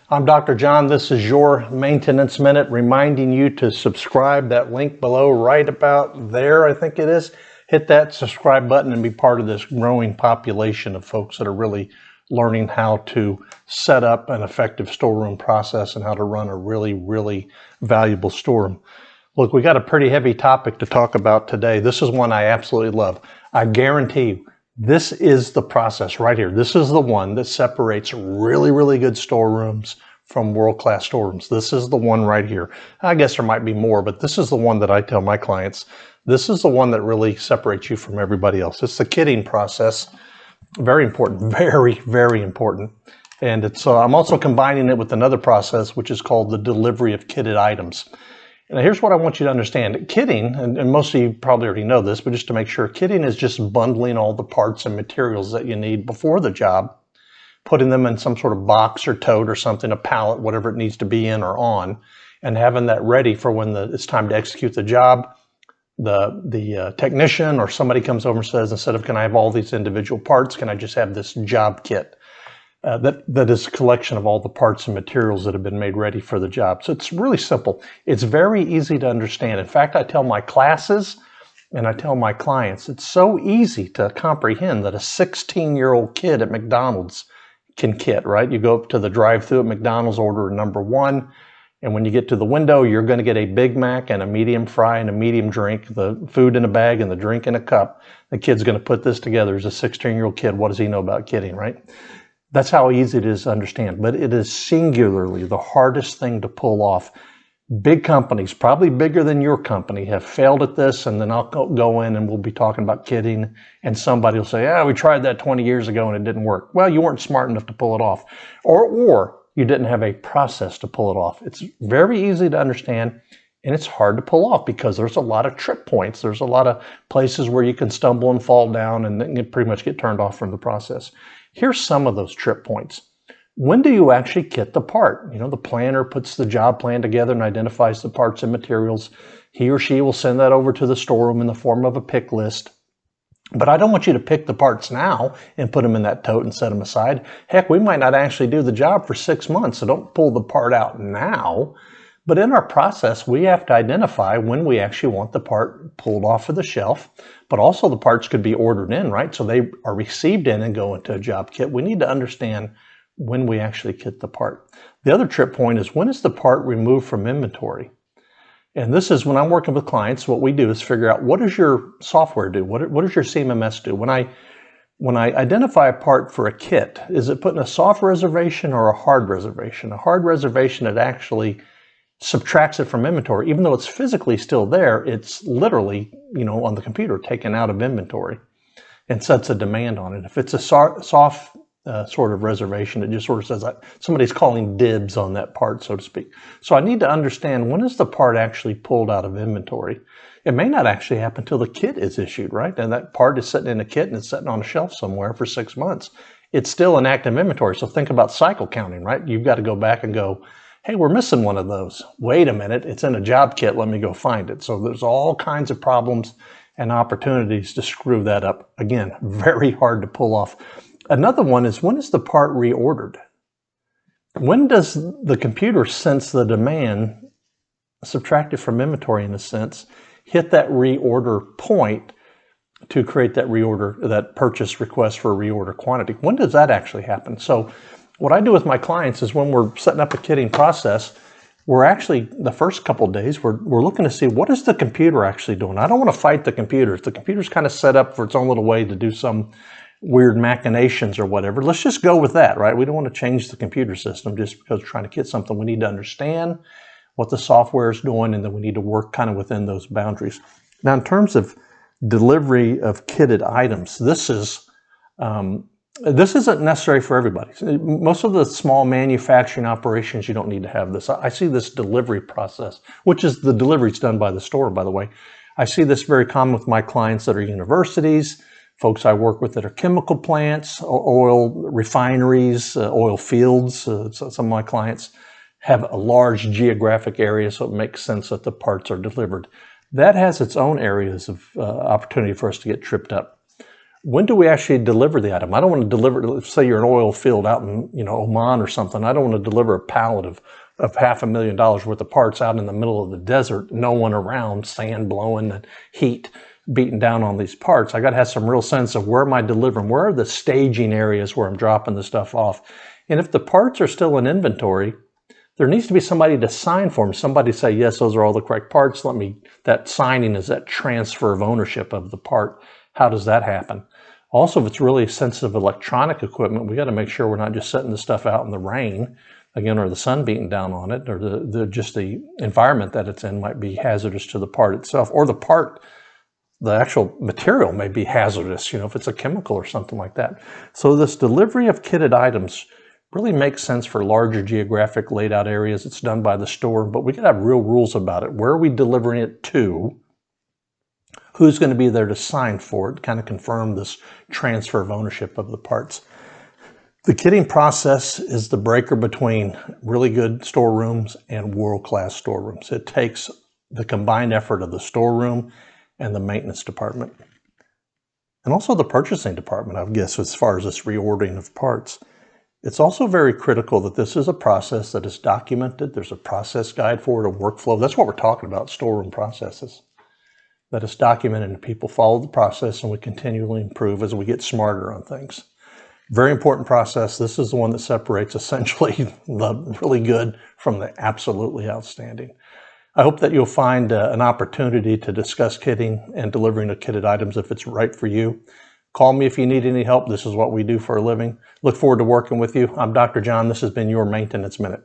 I'm Dr. John. This is your Maintenance Minute, reminding you to subscribe. That link below, right about there, I think it is. Hit that subscribe button and be part of this growing population of folks that are really learning how to set up an effective storeroom process and how to run a really valuable storeroom. Look, we got a pretty heavy topic to talk about today. This is one I absolutely love. I guarantee you, this is the process right here. This is the one that separates really good storerooms from world-class storerooms. This is the one right here. I guess there might be more, but this is the one that I tell my clients. This is the one that really separates you from everybody else. It's the kitting process. Very important, very important. And it's I'm also combining it with another process, which is called the delivery of kitted items. Now, here's what I want you to understand. Kitting, and most of you probably already know this, but just to make sure, kitting is just bundling all the parts and materials that you need before the job, putting them in some sort of box or tote or something, a pallet, whatever it needs to be in or on, and having that ready for when it's time to execute the job. The technician or somebody comes over and says, instead of can I have all these individual parts, can I just have this job kit? That is a collection of all the parts and materials that have been made ready for the job. So it's really simple. It's very easy to understand. In fact, I tell my classes and I tell my clients, it's so easy to comprehend that a 16-year-old kid at McDonald's can kit, right? You go up to the drive-thru at McDonald's, order number 1, and when you get to the window, you're going to get a Big Mac and a medium fry and a medium drink, the food in a bag and the drink in a cup. The kid's going to put this together as a 16-year-old kid. What does he know about kitting, right? That's how easy it is to understand, but it is singularly the hardest thing to pull off. Big companies, probably bigger than your company, have failed at this, and then I'll go in and we'll be talking about kitting, and somebody will say, we tried that 20 years ago and it didn't work. Well, you weren't smart enough to pull it off, or you didn't have a process to pull it off. It's very easy to understand, and it's hard to pull off because there's a lot of trip points. There's a lot of places where you can stumble and fall down and then you pretty much get turned off from the process. Here's some of those trip points. When do you actually kit the part? You know, the planner puts the job plan together and identifies the parts and materials. He or she will send that over to the storeroom in the form of a pick list. But I don't want you to pick the parts now and put them in that tote and set them aside. Heck, we might not actually do the job for 6 months, so don't pull the part out now. But in our process, we have to identify when we actually want the part pulled off of the shelf, but also the parts could be ordered in, right? So they are received in and go into a job kit. We need to understand when we actually kit the part. The other trip point is, when is the part removed from inventory? And this is when I'm working with clients, what we do is figure out, what does your software do? What does your CMMS do? When I identify a part for a kit, is it put in a soft reservation or a hard reservation? A hard reservation, it actually subtracts it from inventory. Even though it's physically still there, it's literally, on the computer, taken out of inventory and sets a demand on it. If it's a soft sort of reservation, it just sort of says somebody's calling dibs on that part, so to speak. So I need to understand, when is the part actually pulled out of inventory? It may not actually happen until the kit is issued, right? And that part is sitting in a kit and it's sitting on a shelf somewhere for 6 months. It's still an active inventory. So think about cycle counting, right? You've got to go back and go, hey, we're missing one of those. Wait a minute, it's in a job kit. Let me go find it. So there's all kinds of problems and opportunities to screw that up. Again, very hard to pull off. Another one is, when is the part reordered? When does the computer sense the demand, subtracted from inventory in a sense, hit that reorder point to create that reorder, that purchase request for a reorder quantity? When does that actually happen? So what I do with my clients is, when we're setting up a kitting process, we're actually, the first couple of days, we're looking to see, what is the computer actually doing? I don't want to fight the computer. If the computer's kind of set up for its own little way to do some weird machinations or whatever, let's just go with that, right? We don't want to change the computer system just because we're trying to kit something. We need to understand what the software is doing, and then we need to work kind of within those boundaries. Now, in terms of delivery of kitted items, this isn't necessary for everybody. Most of the small manufacturing operations, you don't need to have this. I see this delivery process, which is the deliveries done by the store, by the way. I see this very common with my clients that are universities, folks I work with that are chemical plants, oil refineries, oil fields. So some of my clients have a large geographic area, so it makes sense that the parts are delivered. That has its own areas of opportunity for us to get tripped up. when do we actually deliver the item? I don't want to deliver, let's say you're an oil field out in, Oman or something. I don't want to deliver a pallet of $500,000 worth of parts out in the middle of the desert, no one around, sand blowing and heat beating down on these parts. I got to have some real sense of where am I delivering? Where are the staging areas where I'm dropping the stuff off? And if the parts are still in inventory, there needs to be somebody to sign for them. Somebody say, yes, those are all the correct parts. That signing is that transfer of ownership of the part. How does that happen? Also, if it's really sensitive electronic equipment, we got to make sure we're not just setting the stuff out in the rain, again, or the sun beating down on it, or just the environment that it's in might be hazardous to the part itself, or the actual material may be hazardous, if it's a chemical or something like that. So this delivery of kitted items really makes sense for larger geographic laid out areas. It's done by the store, but we got to have real rules about it. Where are we delivering it to? Who's going to be there to sign for it, kind of confirm this transfer of ownership of the parts. The kitting process is the breaker between really good storerooms and world-class storerooms. It takes the combined effort of the storeroom and the maintenance department. And also the purchasing department, I guess, as far as this reordering of parts. It's also very critical that this is a process that is documented. There's a process guide for it, a workflow. That's what we're talking about, storeroom processes. That it's documented and people follow the process, and we continually improve as we get smarter on things. Very important process. This is the one that separates essentially the really good from the absolutely outstanding. I hope that you'll find an opportunity to discuss kitting and delivering of kitted items if it's right for you. Call me if you need any help. This is what we do for a living. Look forward to working with you. I'm Dr. John. This has been your Maintenance Minute.